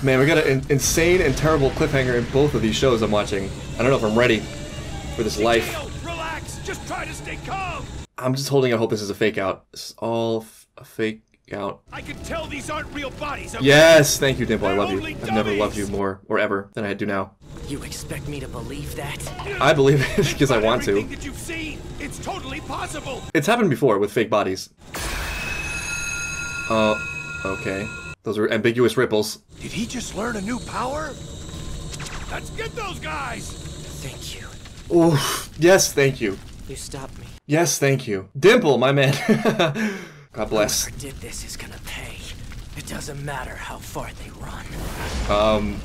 Man, we got an insane and terrible cliffhanger in both of these shows I'm watching. I don't know if I'm ready for this life. Relax. Just try to stay calm. I'm just holding out hope this is a fake out. This is all a fake out. I can tell these aren't real bodies. Okay? Yes, thank you, Dimple. I love you. They're only I've never loved you dummies. more or ever than I do now. You expect me to believe that? I believe it because I want to. Everything that you've seen, it's totally possible. It's happened before with fake bodies. Okay. Those are ambiguous ripples. Did he just learn a new power? Let's get those guys. Thank you. Oof. Yes, thank you. You stopped me. Yes, thank you. Dimple, my man. God bless. Whoever did this is gonna pay. It doesn't matter how far they run.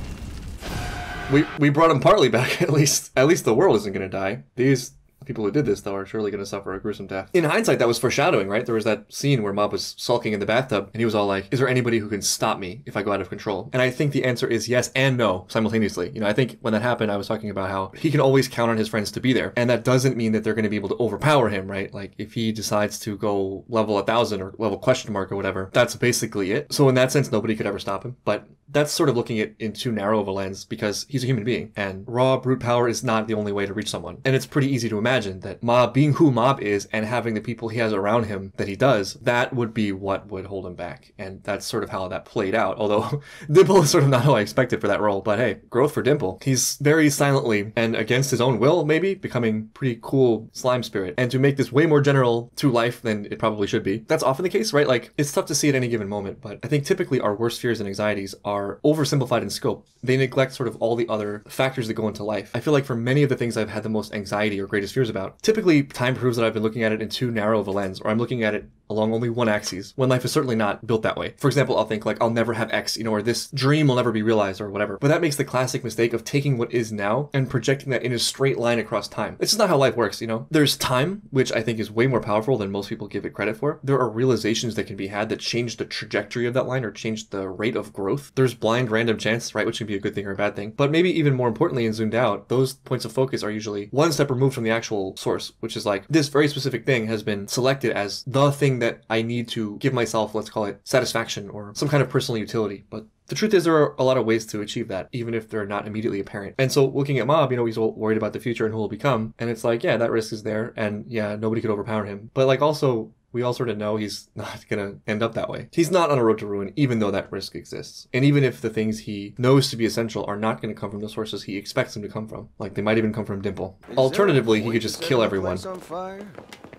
We brought him partly back, at least. At least the world isn't gonna die. These people who did this, though, are surely gonna suffer a gruesome death. In hindsight, that was foreshadowing, right? There was that scene where Mob was sulking in the bathtub, and he was all like, is there anybody who can stop me if I go out of control? And I think the answer is yes and no, simultaneously. You know, I think when that happened, I was talking about how he can always count on his friends to be there. And that doesn't mean that they're gonna be able to overpower him, right? Like, if he decides to go level 1,000 or level question mark or whatever, that's basically it. So in that sense, nobody could ever stop him. But that's sort of looking at in too narrow of a lens because he's a human being and raw brute power is not the only way to reach someone. And it's pretty easy to imagine that Mob, being who Mob is and having the people he has around him that he does, that would be what would hold him back. And that's sort of how that played out. Although Dimple is sort of not how I expected for that role, but hey, growth for Dimple. He's very silently and against his own will, maybe, becoming pretty cool slime spirit. And to make this way more general to life than it probably should be. That's often the case, right? Like, it's tough to see at any given moment, but I think typically our worst fears and anxieties are oversimplified in scope. They neglect sort of all the other factors that go into life. I feel like for many of the things I've had the most anxiety or greatest fears about, typically time proves that I've been looking at it in too narrow of a lens, or I'm looking at it along only one axis, when life is certainly not built that way. For example, I'll think like, I'll never have X, you know, or this dream will never be realized or whatever. But that makes the classic mistake of taking what is now and projecting that in a straight line across time. It's just not how life works, you know? There's time, which I think is way more powerful than most people give it credit for. There are realizations that can be had that change the trajectory of that line or change the rate of growth. There's blind random chance, right, which can be a good thing or a bad thing. But maybe even more importantly and zoomed out, those points of focus are usually one step removed from the actual source, which is like, this very specific thing has been selected as the thing that I need to give myself, let's call it satisfaction or some kind of personal utility. But the truth is there are a lot of ways to achieve that, even if they're not immediately apparent. And so looking at Mob, you know, he's all worried about the future and who he'll become. And it's like, yeah, that risk is there. And yeah, nobody could overpower him. But like also, we all sort of know he's not gonna end up that way. He's not on a road to ruin, even though that risk exists. And even if the things he knows to be essential are not gonna come from the sources he expects them to come from. Like, they might even come from Dimple. Alternatively, he could just kill everyone.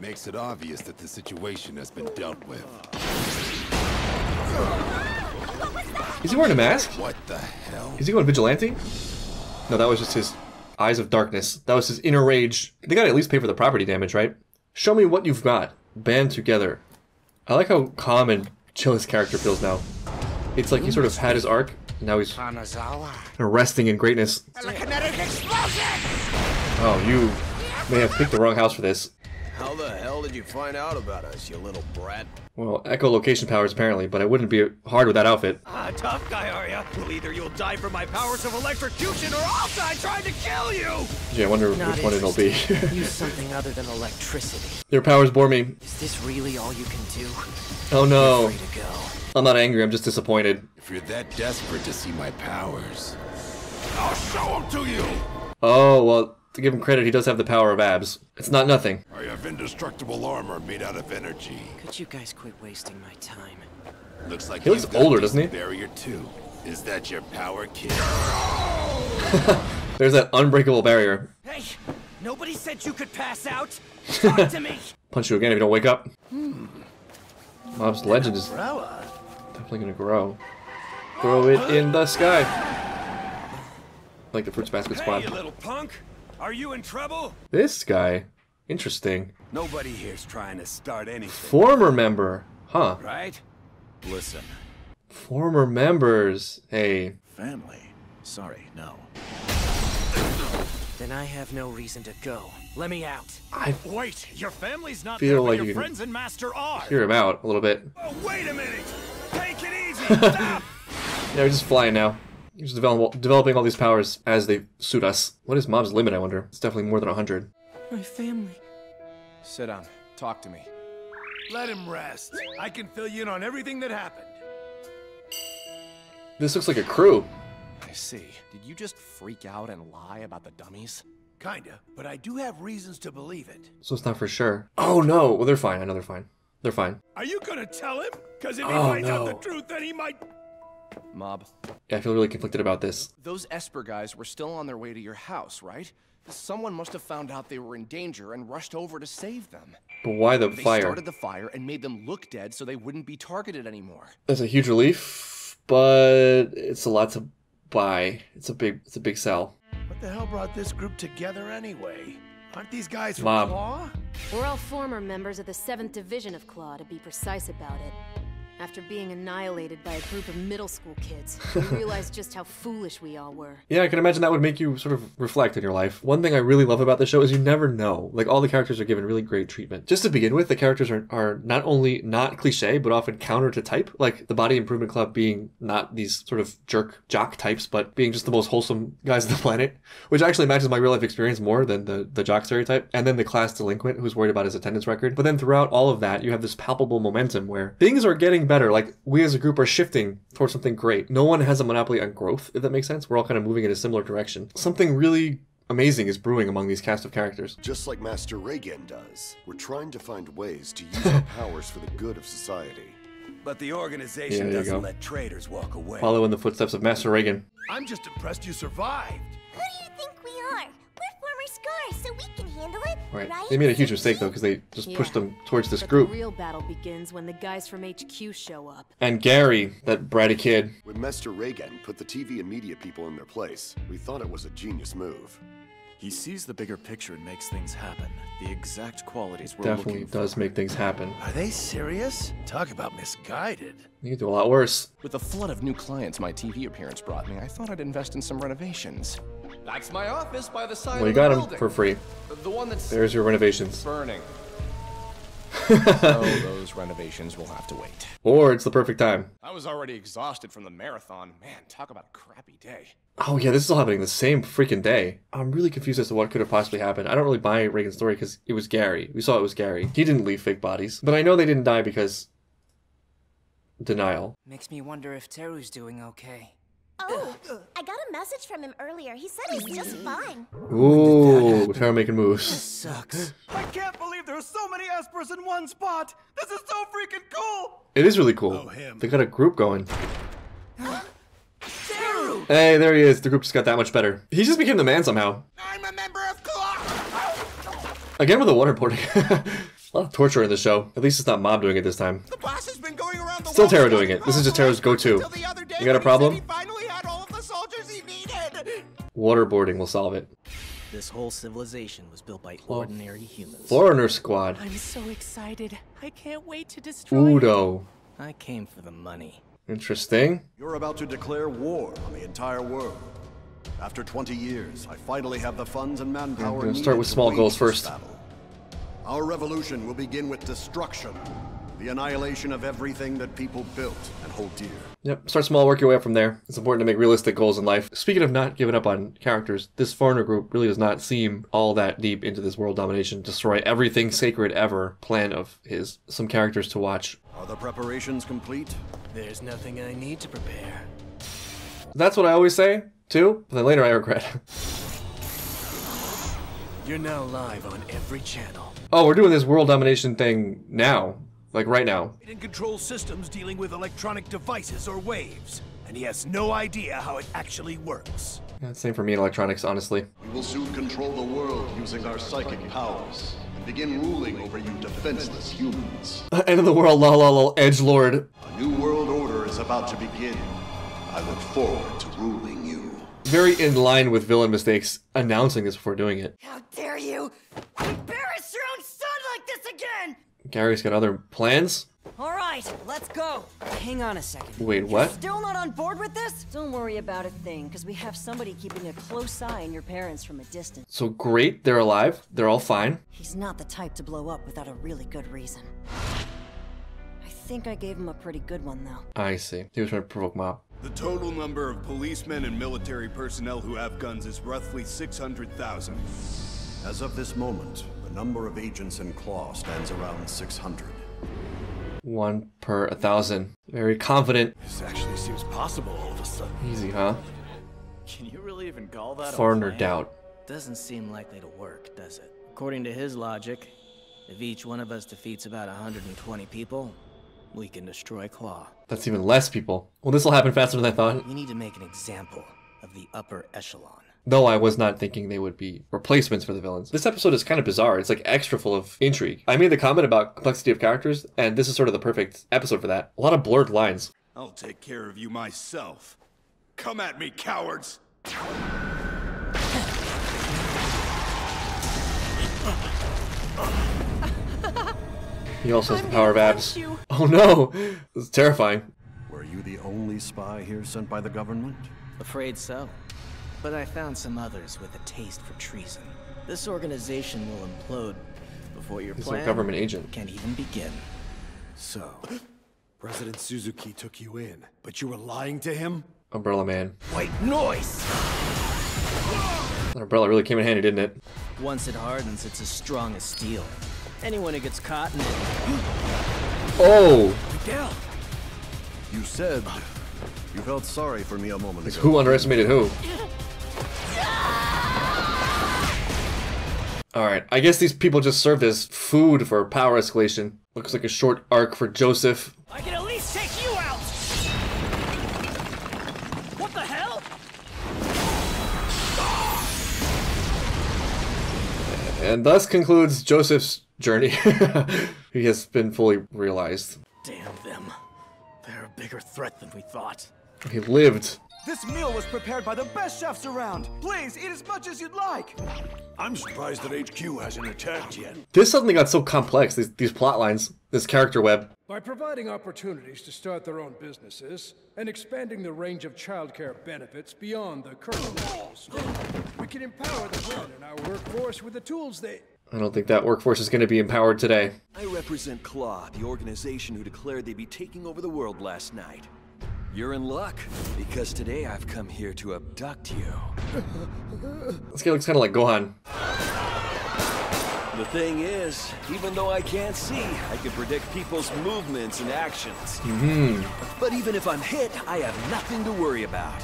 Makes it obvious that the situation has been dealt with. Is he wearing a mask? What the hell? Is he going vigilante? No, that was just his eyes of darkness. That was his inner rage. They gotta at least pay for the property damage, right? Show me what you've got. Band together. I like how calm and chill his character feels now. It's like he sort of had his arc, and now he's resting in greatness. Oh, you may have picked the wrong house for this. How the hell did you find out about us, you little brat? Well, echolocation powers apparently, but it wouldn't be hard with that outfit. Ah, tough guy, are ya? Well, either you'll die from my powers of electrocution, or I'll die trying to kill you! Gee, I wonder which one it'll be. Use something other than electricity. Your powers bore me. Is this really all you can do? Oh no. Free to go. I'm not angry, I'm just disappointed. If you're that desperate to see my powers, I'll show them to you! Oh, well, to give him credit, he does have the power of abs. It's not nothing. I have indestructible armor made out of energy. Could you guys quit wasting my time? Looks like He looks you've got older, a doesn't he? Barrier 2. Is that your power, kid? There's that unbreakable barrier. Hey, nobody said you could pass out. Talk to me. Punch you again if you don't wake up. Mob's legend is definitely gonna grow. Throw it in the sky. Like the Fruits Basket Squad. Hey, you little punk. Are you in trouble? This guy. Interesting. Nobody here's trying to start anything, Former member. Huh. right? Listen. Former members. Hey. Family. Sorry, no. Then I have no reason to go. Let me out. I Wait, your family's not feel there, like but you your can friends and master are. hear him out a little bit. Oh, wait a minute. Take it easy. Stop. Yeah, we're just flying now. He's developing all these powers as they suit us. What is Mob's limit, I wonder? It's definitely more than 100. My family. Sit down. Talk to me. Let him rest. I can fill you in on everything that happened. This looks like a crew. I see. Did you just freak out and lie about the dummies? Kinda, but I do have reasons to believe it. So it's not for sure. Oh no. Well, they're fine. I know they're fine. They're fine. Are you gonna tell him? Because if he Oh, finds out no. the truth, then he might... Mob, Yeah, I feel really conflicted about this. those Esper guys were still on their way to your house, right? Someone must have found out they were in danger and rushed over to save them. But why the They fire? started the fire and made them look dead so they wouldn't be targeted anymore. That's a huge relief, but it's a lot to buy. It's a big sell. What the hell brought this group together anyway? Aren't these guys from Mom. Claw? We're all former members of the 7th Division of Claw, to be precise about it. After being annihilated by a group of middle school kids, we realized just how foolish we all were. Yeah, I can imagine that would make you sort of reflect in your life. One thing I really love about the show is you never know. Like, all the characters are given really great treatment. Just to begin with, the characters are not only not cliche, but often counter to type. Like, the Body Improvement Club being not these sort of jock types, but being just the most wholesome guys on the planet, which actually matches my real life experience more than the jock stereotype. And then the class delinquent who's worried about his attendance record. But then throughout all of that, you have this palpable momentum where things are getting better. Like, we as a group are shifting towards something great. No one has a monopoly on growth, if that makes sense. We're all kind of moving in a similar direction. Something really amazing is brewing among these cast of characters. Just like Master Reagan does, we're trying to find ways to use our powers for the good of society. But the Yeah, organization there you doesn't go. let traitors walk away. Follow in the footsteps of Master Reagan. I'm just impressed you survived. Who do you think we are? We're former scars, so we can handle it, Right. right? They made a huge mistake, though, because they just pushed them towards this But group. the real battle begins when the guys from HQ show up. And Gary, that bratty kid. When Master Reagan put the TV and media people in their place, we thought it was a genius move. He sees the bigger picture and makes things happen. The exact qualities we're Definitely looking for. does make things happen. Are they serious? Talk about misguided. You can do a lot worse. With the flood of new clients my TV appearance brought me, I thought I'd invest in some renovations. That's my office by the side Well, you of the got them building. for free. The one that's There's your renovations. burning. So those renovations will have to wait. Or it's the perfect time. I was already exhausted from the marathon. Man, talk about a crappy day. Oh yeah, this is all happening the same freaking day. I'm really confused as to what could have possibly happened. I don't really buy Reagan's story because it was Gary. We saw it was Gary. He didn't leave fake bodies. But I know they didn't die because... denial. Makes me wonder if Teru's doing okay. Oh, I got a message from him earlier. He said he's just fine. Ooh, Tara making moves. Sucks. I can't believe there's so many Espers in one spot. This is so freaking cool. It is really cool. Oh, him. They got a group going. Hey, there he is. The group just got that much better. He just became the man somehow. I'm a member of Claw. Again with the waterboarding. A lot of torture in the show. At least it's not Mob doing it this time. The boss has been going around the Still world Tara doing it. This is just Tara's go-to. until the other day You got a when he said problem? He finally had all of the soldiers he needed. Waterboarding will solve it. This whole civilization was built by ordinary humans. Foreigner Squad. I'm so excited. I can't wait to destroy Udo. I came for the money. Interesting. You're about to declare war on the entire world. After 20 years, I finally have the funds and manpower gonna needed start with to small wage goals this first. battle. Our revolution will begin with destruction, the annihilation of everything that people built and hold dear. Yep, start small, work your way up from there. It's important to make realistic goals in life. Speaking of not giving up on characters, this foreigner group really does not seem all that deep into this world domination, destroy everything sacred ever plan of his. Some characters to watch. Are the preparations complete? There's nothing I need to prepare. That's what I always say, too, but then later I regret. You're now live on every channel. Oh, we're doing this world domination thing now. Like right now. And control systems dealing with electronic devices or waves. And he has no idea how it actually works. Yeah, same for me in electronics, honestly. We will soon control the world using our psychic powers and begin ruling over you defenseless humans. End of the world, lol, lol, lol, edgelord. A new world order is about to begin. I look forward to ruling you. Very in line with villain mistakes, announcing this before doing it. How dare you embarrass your own son like this again! Gary's got other plans? All right, let's go. Hang on a second. Wait, what? Still not on board with this? Don't worry about a thing, because we have somebody keeping a close eye on your parents from a distance. So great, they're alive, they're all fine. He's not the type to blow up without a really good reason. I think I gave him a pretty good one, though. I see. He was trying to provoke Mob. The total number of policemen and military personnel who have guns is roughly 600,000. As of this moment, the number of agents in Claw stands around 600. 1 per 1,000. Very confident. This actually seems possible all of a sudden. Easy, huh? Can you really even call that Foreigner a plan? doubt. Doesn't seem likely to work, does it? According to his logic, if each one of us defeats about 120 people, we can destroy Claw. That's even less people. Well, this will happen faster than I thought. We need to make an example of the upper echelon. Though I was not thinking they would be replacements for the villains. This episode is kind of bizarre. It's like extra full of intrigue. I made the comment about complexity of characters, and this is sort of the perfect episode for that. A lot of blurred lines. I'll take care of you myself. Come at me, cowards! He also has the power of abs. Oh no! This is terrifying. Were you the only spy here sent by the government? Afraid so. But I found some others with a taste for treason. This organization will implode before your He's plan a government agent. can even begin. So, President Suzuki took you in, but you were lying to him? Umbrella Man. White noise! That umbrella really came in handy, didn't it? Once it hardens, it's as strong as steel. Anyone who gets caught in it... Oh! Miguel! You said you felt sorry for me a moment ago. Who underestimated who? Alright, I guess these people just served as food for power escalation. Looks like a short arc for Joseph. I can at least take you out! What the hell? And thus concludes Joseph's journey. He has been fully realized. Damn them. They're a bigger threat than we thought. He lived. This meal was prepared by the best chefs around. Please, eat as much as you'd like. I'm surprised that HQ hasn't attacked yet. This suddenly got so complex, these plot lines, this character web. By providing opportunities to start their own businesses and expanding the range of childcare benefits beyond the current levels, we can empower the women in our workforce with the tools they... I don't think that workforce is going to be empowered today. I represent CLAW, the organization who declared they'd be taking over the world last night. You're in luck, because today I've come here to abduct you. This guy looks kind of like Gohan. The thing is, even though I can't see, I can predict people's movements and actions. But even if I'm hit, I have nothing to worry about.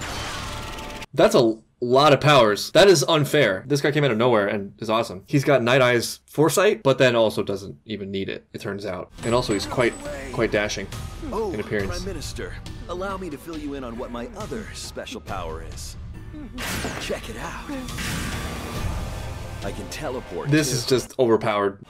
That's a lot of powers. That is unfair. This guy came out of nowhere and is awesome. He's got Night Eye's foresight, but then also doesn't even need it, it turns out. And also he's quite dashing in appearance. Prime Minister, allow me to fill you in on what my other special power is. Check it out. I can teleport. This is just overpowered.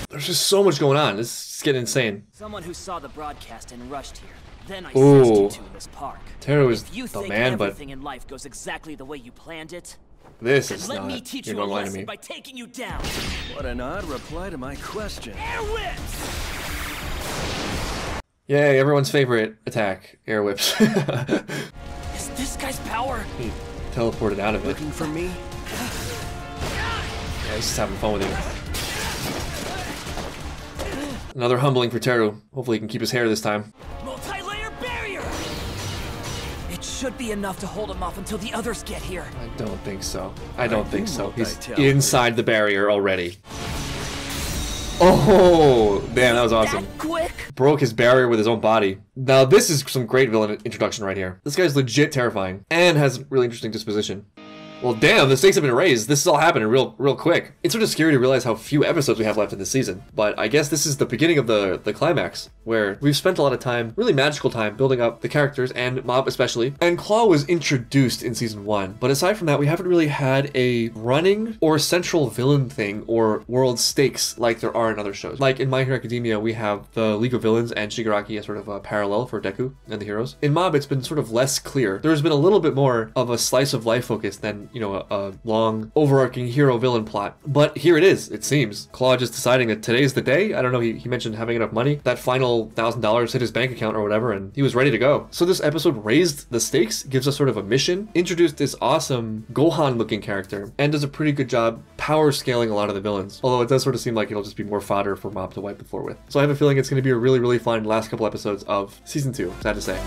There's just so much going on. This is getting insane. Someone who saw the broadcast and rushed here. Then I Ooh. sensed you two in this park. Teru is If you the think man, but everything in life goes exactly the way you planned it, this then is let not. me teach You're you a gonna lie to lesson me. by taking you down. What an odd reply to my question. Air whips! Yay, everyone's favorite attack, air whips. Is this guy's power? He teleported out of it. Looking for me? Yeah, he's just having fun with him. Another humbling for Teru. Hopefully he can keep his hair this time. Multi-layer barrier! It should be enough to hold him off until the others get here. I don't think so. I don't think so. He's inside the barrier already. Oh, damn, that was awesome. Quick! Broke his barrier with his own body. Now this is some great villain introduction right here. This guy's legit terrifying and has really interesting disposition. Well, damn, the stakes have been raised. This is all happening real quick. It's sort of scary to realize how few episodes we have left in this season. But I guess this is the beginning of the climax, where we've spent a lot of time, really magical time, building up the characters, and Mob especially. And Claw was introduced in Season 1. But aside from that, we haven't really had a running or central villain thing or world stakes like there are in other shows. Like in My Hero Academia, we have the League of Villains and Shigaraki as sort of a parallel for Deku and the heroes. In Mob, it's been sort of less clear. There's been a little bit more of a slice of life focus than, you know, a long overarching hero-villain plot. But here it is, it seems. Claw just deciding that today's the day. I don't know, he mentioned having enough money. That final $1,000 hit his bank account or whatever, and he was ready to go. So this episode raised the stakes, gives us sort of a mission, introduced this awesome Gohan-looking character, and does a pretty good job power scaling a lot of the villains. Although it does sort of seem like it'll just be more fodder for Mob to wipe the floor with. So I have a feeling it's going to be a really fun last couple episodes of Season 2, sad to say.